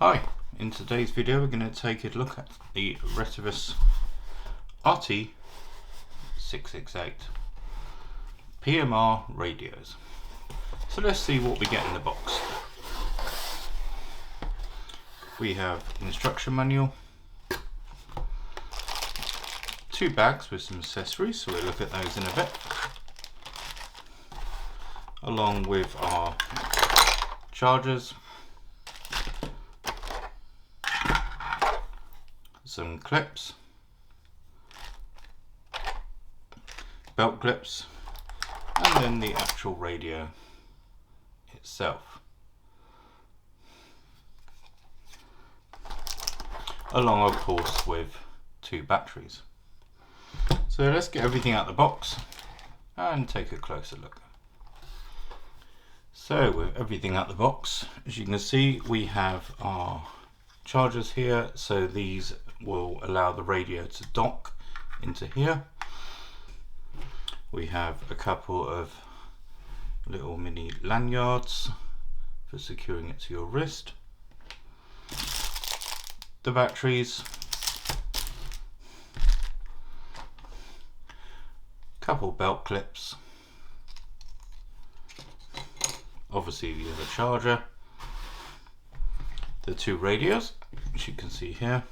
Hi, in today's video we're going to take a look at the Retevis RT668 PMR Radios. So let's see what we get in the box. We have an instruction manual, two bags with some accessories, so we'll look at those in a bit, along with our chargers, some clips, belt clips, and then the actual radio itself, along of course with two batteries. So let's get everything out of the box and take a closer look. So with everything out of the box, as you can see, we have our chargers here, so these will allow the radio to dock into here. We have a couple of little mini lanyards for securing it to your wrist, the batteries, couple belt clips, obviously the other charger, the two radios, which you can see here,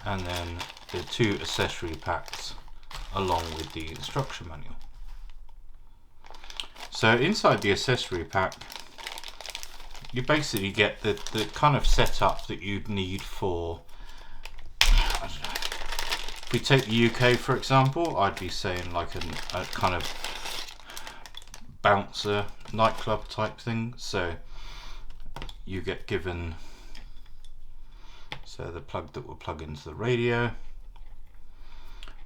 and then the two accessory packs along with the instruction manual. So inside the accessory pack you basically get the kind of setup that you'd need for, I don't know, if we take the UK for example, I'd be saying like a kind of bouncer nightclub type thing. So you get given the plug that will plug into the radio,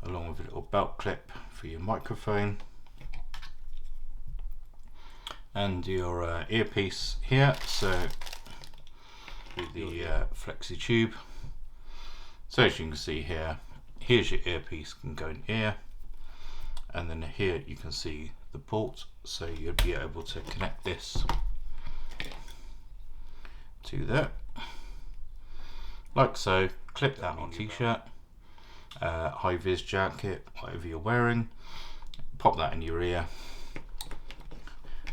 along with a little belt clip for your microphone, and your earpiece here, so with the flexi tube. So as you can see here, here's your earpiece, can go in ear, and then here you can see the port, so you'll be able to connect this to that, like so. Clip that on t-shirt, high vis jacket, whatever you're wearing, pop that in your ear,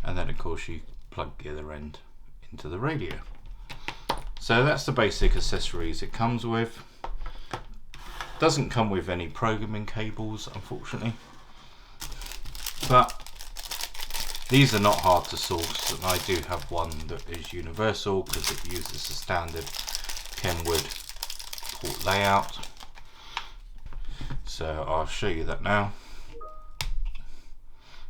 and then of course you plug the other end into the radio. So that's the basic accessories it comes with. Doesn't come with any programming cables unfortunately, but these are not hard to source, and I do have one that is universal because it uses a standard Kenwood port layout. So I'll show you that now.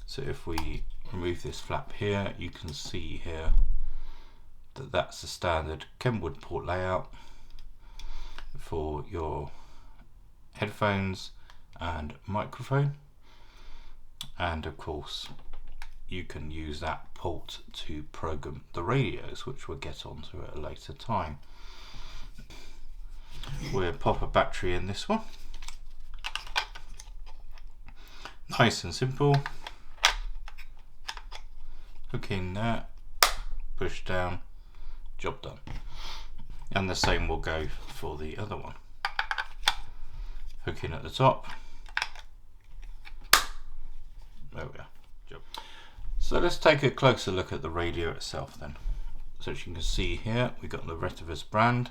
So if we remove this flap here, you can see here that that's the standard Kenwood port layout for your headphones and microphone, and of course you can use that port to program the radios, which we'll get onto at a later time. We'll pop a battery in this one, nice and simple. Hook in there, push down, job done. And the same will go for the other one. Hook in at the top, there we are, job. So let's take a closer look at the radio itself then. So as you can see here, we've got the Retevis brand,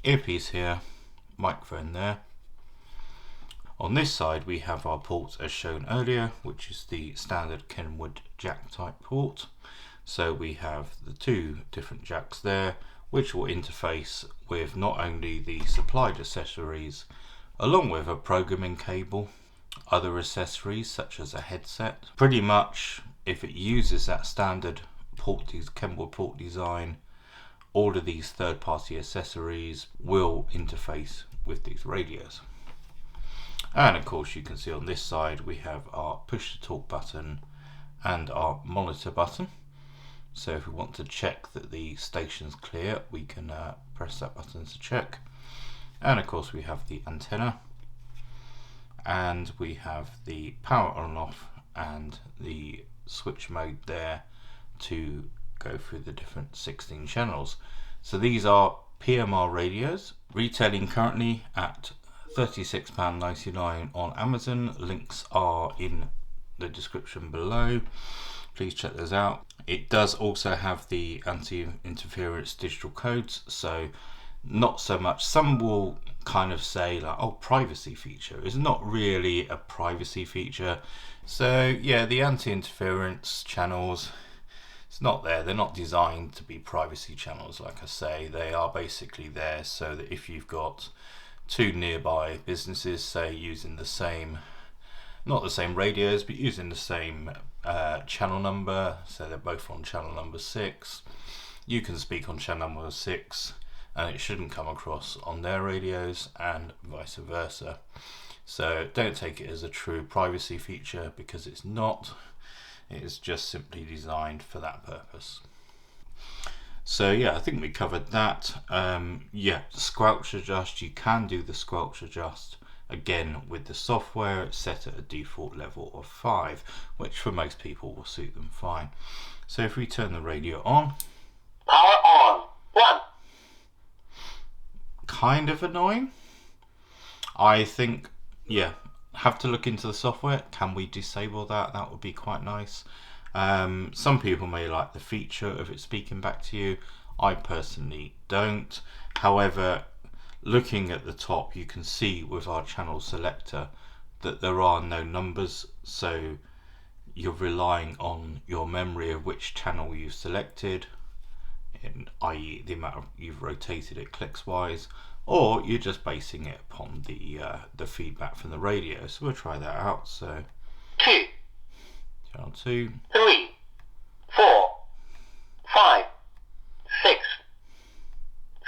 earpiece here, microphone there. On this side we have our port as shown earlier, which is the standard Kenwood jack type port. So we have the two different jacks there, which will interface with not only the supplied accessories, along with a programming cable, other accessories such as a headset. Pretty much if it uses that standard Kenwood port design, all of these third-party accessories will interface with these radios. And of course you can see on this side we have our push to talk button and our monitor button. So if we want to check that the station's clear, we can press that button to check. And of course we have the antenna, and we have the power on and off and the switch mode there to go through the different 16 channels. So these are PMR radios, retailing currently at £36.99 on Amazon. Links are in the description below. Please check those out. It does also have the anti-interference digital codes, so not so much. Some will kind of say like, oh, privacy feature. It's not really a privacy feature. So yeah, the anti-interference channels, it's not there. They're not designed to be privacy channels. Like I say, they are basically there so that if you've got two nearby businesses, say using the same, not the same radios, but using the same channel number, so they're both on channel number 6, you can speak on channel number 6 and it shouldn't come across on their radios, and vice versa. So don't take it as a true privacy feature, because it's not. It is just simply designed for that purpose. So yeah, I think we covered that. Yeah, squelch adjust, you can do the squelch adjust. Again, with the software, it's set at a default level of 5, which for most people will suit them fine. So if we turn the radio on. Power on. 1. Kind of annoying. I think, yeah, have to look into the software. Can we disable that? That would be quite nice. Some people may like the feature of it speaking back to you. I personally don't. However, looking at the top, you can see with our channel selector that there are no numbers, so you're relying on your memory of which channel you've selected, i.e. the amount of you've rotated it clicks wise, or you're just basing it upon the feedback from the radio. So we'll try that out. So 2. channel 2, 3. 4. 5. 6.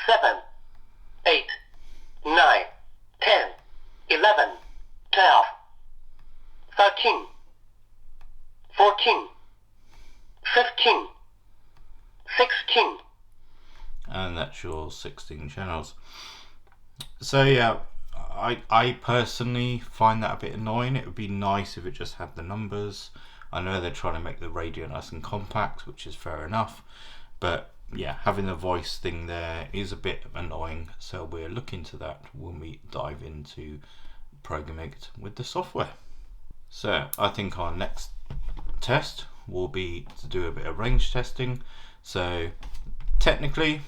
7. 8. 9. 10. 11. 12. 13. 14. 15. 16. and that's your 16 channels. So yeah, I personally find that a bit annoying. It would be nice if it just had the numbers. I know they're trying to make the radio nice and compact, which is fair enough, but yeah, having the voice thing there is a bit annoying. So we'll look into that when we dive into programming it with the software. So I think our next test will be to do a bit of range testing. So technically,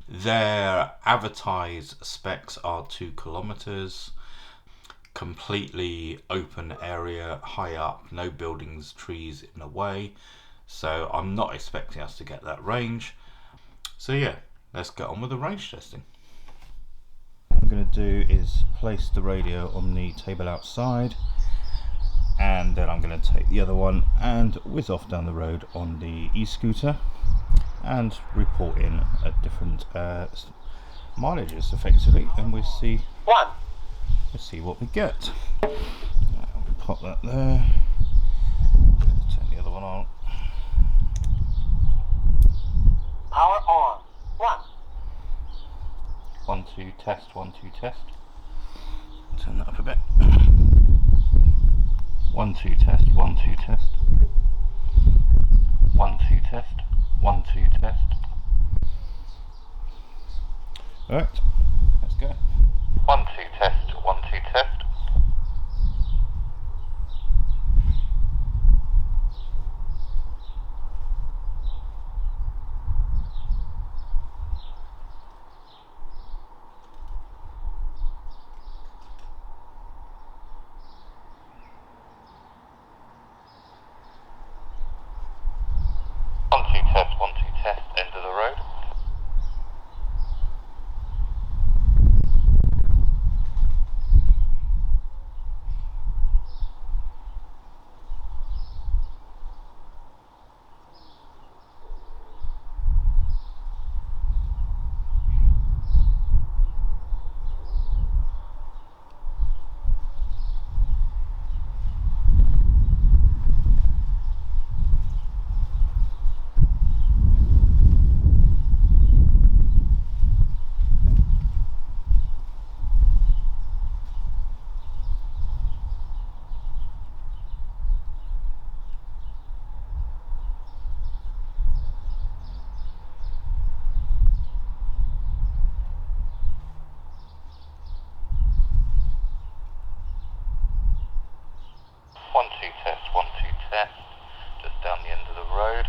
their advertised specs are 2 kilometers, completely open area, high up, no buildings, trees in the way. So I'm not expecting us to get that range. So yeah, let's get on with the range testing. What I'm going to do is place the radio on the table outside, and then I'm going to take the other one and whiz off down the road on the e-scooter and report in at different mileages effectively, and we'll see what we get. We'll pop that there. Let's turn the other one on. Power on. 1. 1 2 test, 1 2 test. Turn that up a bit. 1 2 test, 1 2 test. 1 2 test, 1 2 test. Alright, let's go. 1 2 test, 1 2 test. Test 1 2 test, end of the road. 1, 2 test, just down the end of the road.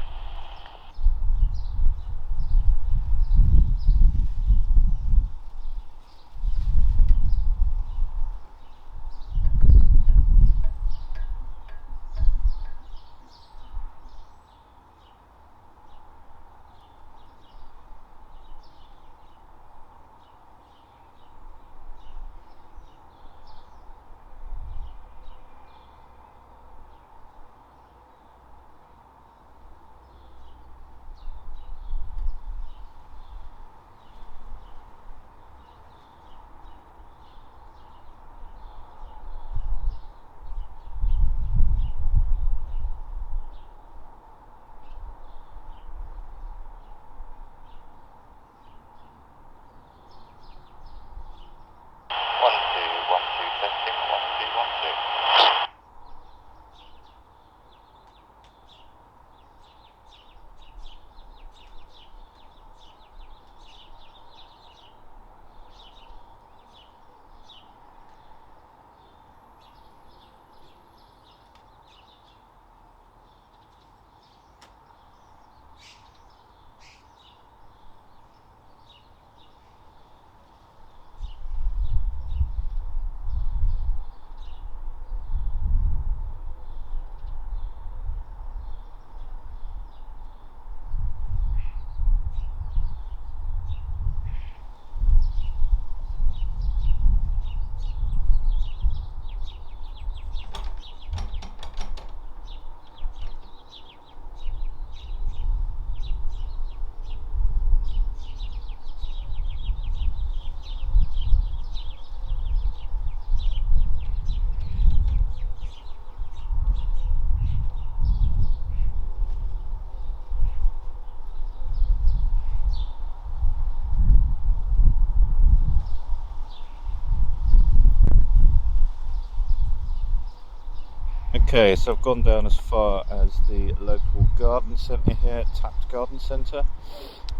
Okay, so I've gone down as far as the local garden centre here, Tapped Garden Centre.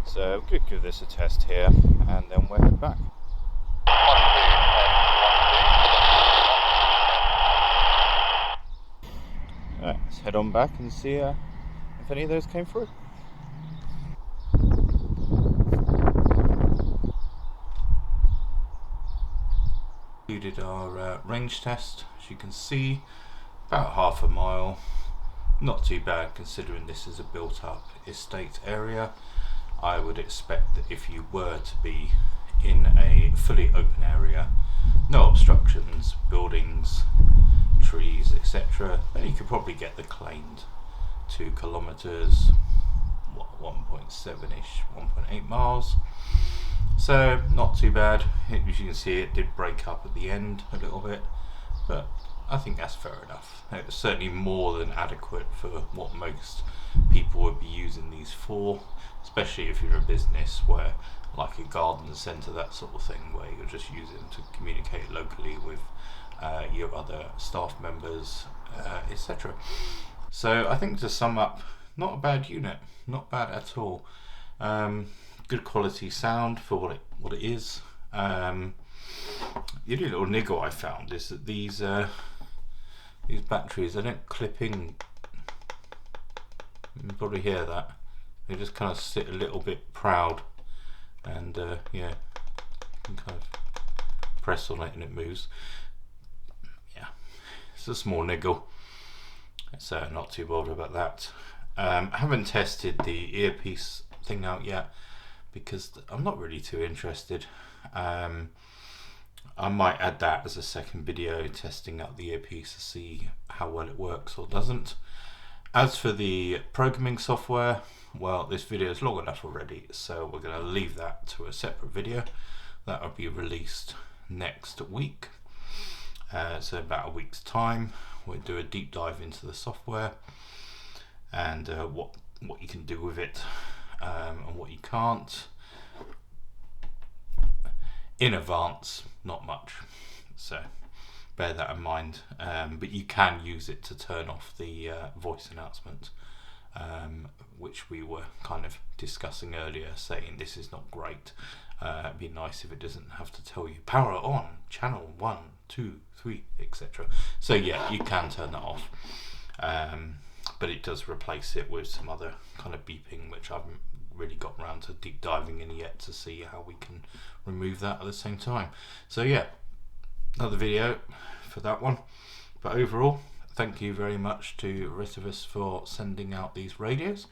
So I'm going to give this a test here and then we'll head back. Alright, let's head on back and see if any of those came through. We did our range test, as you can see, about half a mile. Not too bad considering this is a built up estate area. I would expect that if you were to be in a fully open area, no obstructions, buildings, trees, etc., then you could probably get the claimed 2 kilometers, 1.7-ish, 1.8 miles. So not too bad. As you can see, it did break up at the end a little bit, but I think that's fair enough. It's certainly more than adequate for what most people would be using these for, especially if you're a business where, like a garden centre, that sort of thing, where you're just using them to communicate locally with your other staff members, etc. So I think, to sum up, not a bad unit, not bad at all. Good quality sound for what it is. The only little niggle I found is that these batteries, they don't clip in. You can probably hear that. They just kind of sit a little bit proud, and yeah, you can kind of press on it and it moves. Yeah, it's a small niggle, so not too bothered about that. I haven't tested the earpiece thing out yet because I'm not really too interested. I might add that as a second video, testing out the earpiece to see how well it works or doesn't. As for the programming software, well, this video is long enough already, so we're going to leave that to a separate video. That will be released next week. So about a week's time, we'll do a deep dive into the software and what you can do with it and what you can't. In advance, not much, so bear that in mind, but you can use it to turn off the voice announcement, which we were kind of discussing earlier, saying this is not great. It'd be nice if it doesn't have to tell you power on, channel 1, 2, 3, etc. So yeah, you can turn that off. but it does replace it with some other kind of beeping, which I haven't really got around to deep diving in yet to see how we can remove that at the same time. So yeah, another video for that one. But overall, thank you very much to Retevis for sending out these radios.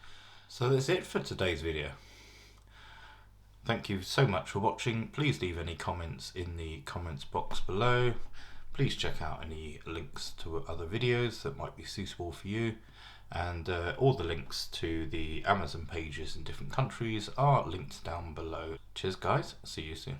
So that's it for today's video. Thank you so much for watching. Please leave any comments in the comments box below. Please check out any links to other videos that might be suitable for you. And all the links to the Amazon pages in different countries are linked down below. Cheers guys, see you soon.